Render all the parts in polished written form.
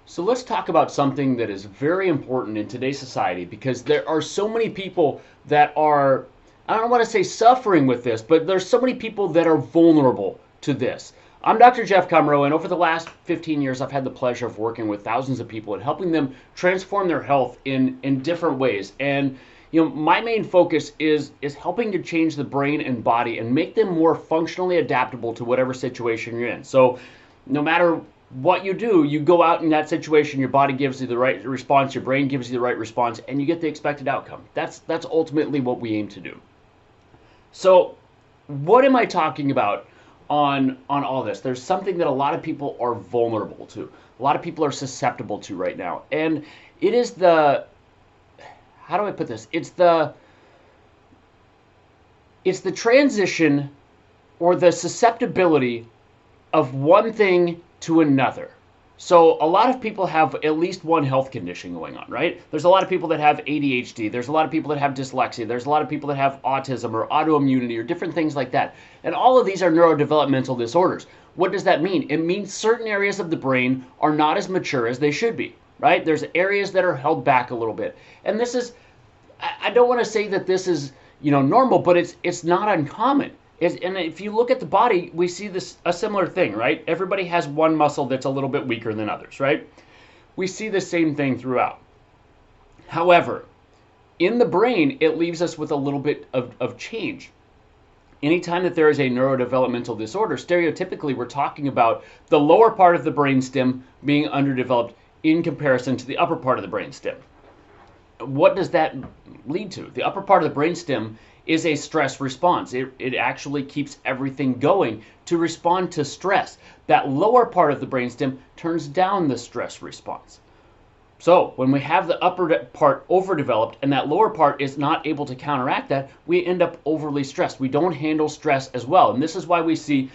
So let's talk about something that is very important in today's society because there are so many people that are, I don't want to say suffering with this, but there's so many people that are vulnerable to this. I'm Dr. Jeff Cumro, and over the last 15 years, I've had the pleasure of working with thousands of people and helping them transform their health in different ways. And my main focus is helping to change the brain and body and make them more functionally adaptable to whatever situation you're in. So no matter what you do, you go out in that situation, your body gives you the right response, your brain gives you the right response, and you get the expected outcome. That's ultimately what we aim to do. So what am I talking about on all this? There's something that a lot of people are vulnerable to. A lot of people are susceptible to right now. And it is how do I put this? It's the transition or the susceptibility of one thing to another. So a lot of people have at least one health condition going on, right? There's a lot of people that have ADHD. There's a lot of people that have dyslexia. There's a lot of people that have autism or autoimmunity or different things like that. And all of these are neurodevelopmental disorders. What does that mean? It means certain areas of the brain are not as mature as they should be, right? There's areas that are held back a little bit. And this is, I don't want to say that this is, normal, but it's not uncommon. And if you look at the body, we see a similar thing, right? Everybody has one muscle that's a little bit weaker than others, right? We see the same thing throughout. However, in the brain, it leaves us with a little bit of change. Anytime that there is a neurodevelopmental disorder, stereotypically we're talking about the lower part of the brainstem being underdeveloped in comparison to the upper part of the brainstem. What does that lead to? The upper part of the brainstem is a stress response. It actually keeps everything going to respond to stress. That lower part of the brainstem turns down the stress response. So when we have the upper part overdeveloped and that lower part is not able to counteract that, we end up overly stressed. We don't handle stress as well. And this is why we see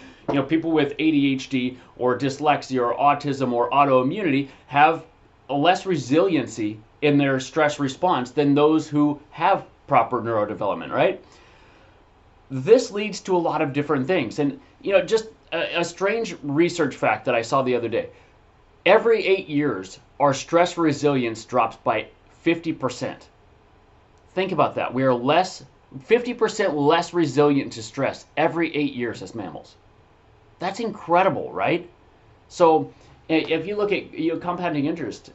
people with ADHD or dyslexia or autism or autoimmunity have a less resiliency in their stress response than those who have proper neurodevelopment, right? This leads to a lot of different things. And, just a strange research fact that I saw the other day. Every 8 years, our stress resilience drops by 50%. Think about that. We are 50% less resilient to stress every 8 years as mammals. That's incredible, right? So if you look at compounding interest,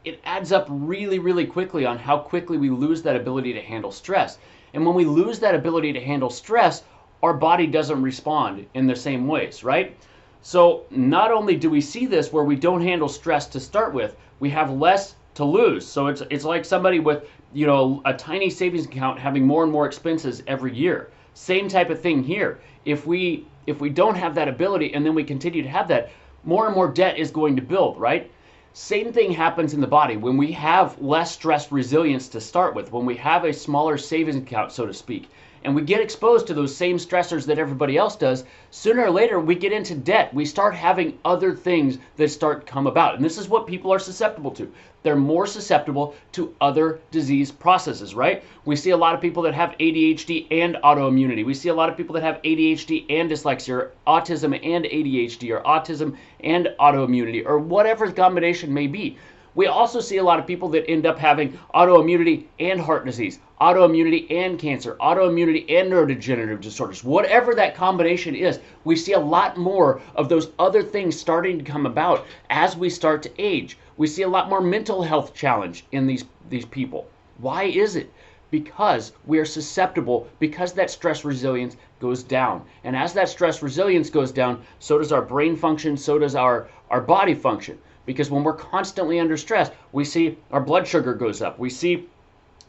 it adds up really, really quickly on how quickly we lose that ability to handle stress. And when we lose that ability to handle stress, our body doesn't respond in the same ways, right? So not only do we see this where we don't handle stress to start with, we have less to lose. So it's like somebody with a tiny savings account having more and more expenses every year. Same type of thing here. If we don't have that ability and then we continue to have that, more and more debt is going to build, right? Same thing happens in the body. When we have less stress resilience to start with, when we have a smaller savings account, so to speak, and we get exposed to those same stressors that everybody else does, sooner or later we get into debt. We start having other things that start to come about. And this is what people are susceptible to. They're more susceptible to other disease processes, right? We see a lot of people that have ADHD and autoimmunity. We see a lot of people that have ADHD and dyslexia, or autism and ADHD, or autism and autoimmunity, or whatever the combination may be. We also see a lot of people that end up having autoimmunity and heart disease, autoimmunity and cancer, autoimmunity and neurodegenerative disorders. Whatever that combination is, we see a lot more of those other things starting to come about as we start to age. We see a lot more mental health challenge in these people. Why is it? Because we are susceptible, because that stress resilience goes down. And as that stress resilience goes down, so does our brain function, so does our body function. Because when we're constantly under stress, we see our blood sugar goes up. We see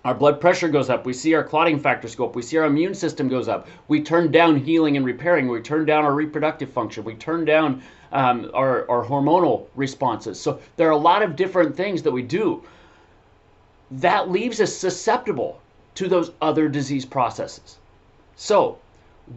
our blood pressure goes up. We see our clotting factors go up. We see our immune system goes up. We turn down healing and repairing. We turn down our reproductive function. We turn down our hormonal responses. So there are a lot of different things that we do. That leaves us susceptible to those other disease processes. So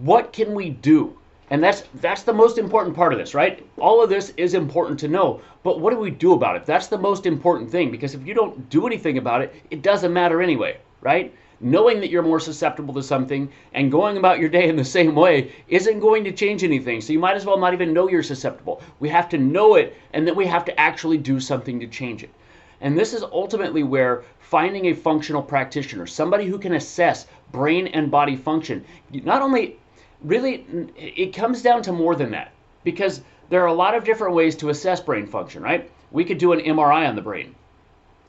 what can we do? And that's the most important part of this, right? All of this is important to know, but what do we do about it? That's the most important thing, because if you don't do anything about it, it doesn't matter anyway, right? knowing that you're more susceptible to something and going about your day in the same way isn't going to change anything. So you might as well not even know you're susceptible. We have to know it, and then we have to actually do something to change it. And this is ultimately where finding a functional practitioner, somebody who can assess brain and body function, not only really, it comes down to more than that, because there are a lot of different ways to assess brain function, right? We could do an MRI on the brain.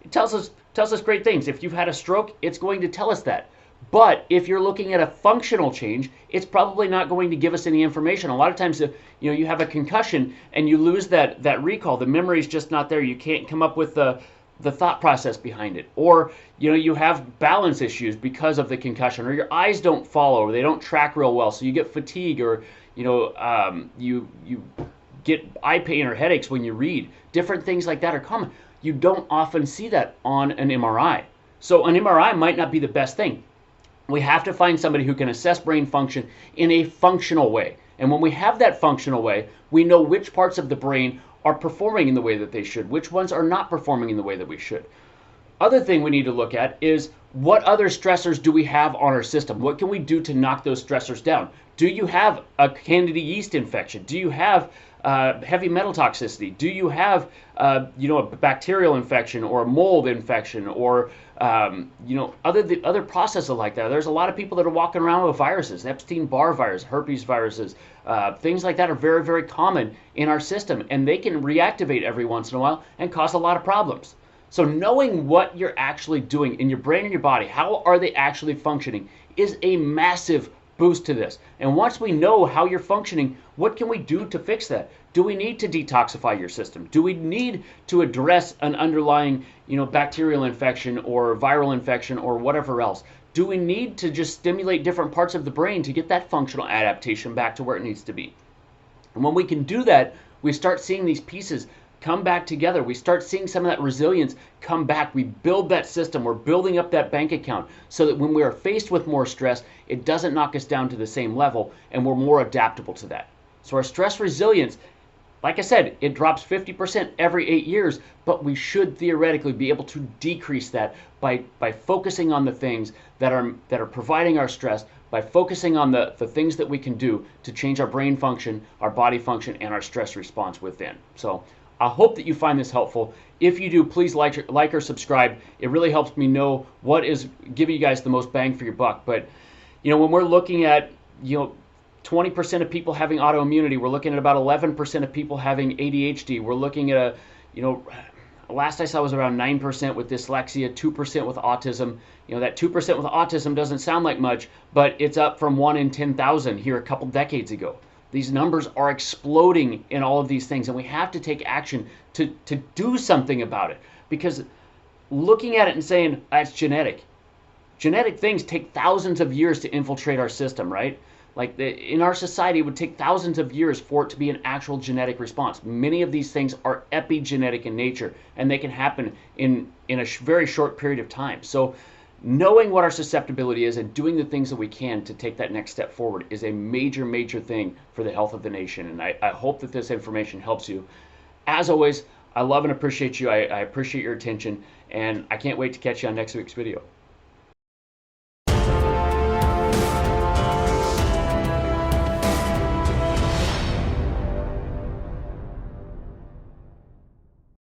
It tells us great things. If you've had a stroke, it's going to tell us that. But if you're looking at a functional change, it's probably not going to give us any information. A lot of times, you have a concussion and you lose that recall. The memory's just not there. You can't come up with the thought process behind it. Or you have balance issues because of the concussion, or your eyes don't follow, or they don't track real well, so you get fatigue, or you get eye pain or headaches when you read. Different things like that are common. You don't often see that on an MRI. So an MRI might not be the best thing. We have to find somebody who can assess brain function in a functional way. And when we have that functional way, we know which parts of the brain are performing in the way that they should, which ones are not performing in the way that we should. Other thing we need to look at is, what other stressors do we have on our system? What can we do to knock those stressors down? Do you have a Candida yeast infection? Do you have heavy metal toxicity? Do you have a bacterial infection or a mold infection, or other processes like that? There's a lot of people that are walking around with viruses, Epstein-Barr virus, herpes viruses, things like that are very, very common in our system, and they can reactivate every once in a while and cause a lot of problems. So knowing what you're actually doing in your brain and your body, how are they actually functioning, is a massive boost to this. And once we know how you're functioning, what can we do to fix that? Do we need to detoxify your system? Do we need to address an underlying, bacterial infection or viral infection or whatever else? Do we need to just stimulate different parts of the brain to get that functional adaptation back to where it needs to be? And when we can do that, we start seeing these pieces come back together. We start seeing some of that resilience come back. We build that system. We're building up that bank account so that when we are faced with more stress, it doesn't knock us down to the same level, and we're more adaptable to that. So our stress resilience, like I said, it drops 50% every 8 years, but we should theoretically be able to decrease that by focusing on the things that are providing our stress, by focusing on the things that we can do to change our brain function, our body function, and our stress response within. So I hope that you find this helpful. If you do, please like or subscribe. It really helps me know what is giving you guys the most bang for your buck. But when we're looking at 20% of people having autoimmunity, we're looking at about 11% of people having ADHD. We're looking at last I saw was around 9% with dyslexia, 2% with autism. That 2% with autism doesn't sound like much, but it's up from 1 in 10,000 here a couple decades ago. These numbers are exploding in all of these things, and we have to take action to do something about it. Because looking at it and saying, that's genetic things take thousands of years to infiltrate our system, right? Like in our society, it would take thousands of years for it to be an actual genetic response. Many of these things are epigenetic in nature, and they can happen in a very short period of time. So knowing what our susceptibility is and doing the things that we can to take that next step forward is a major, major thing for the health of the nation. And I hope that this information helps you. As always, I love and appreciate you. I appreciate your attention, and I can't wait to catch you on next week's video.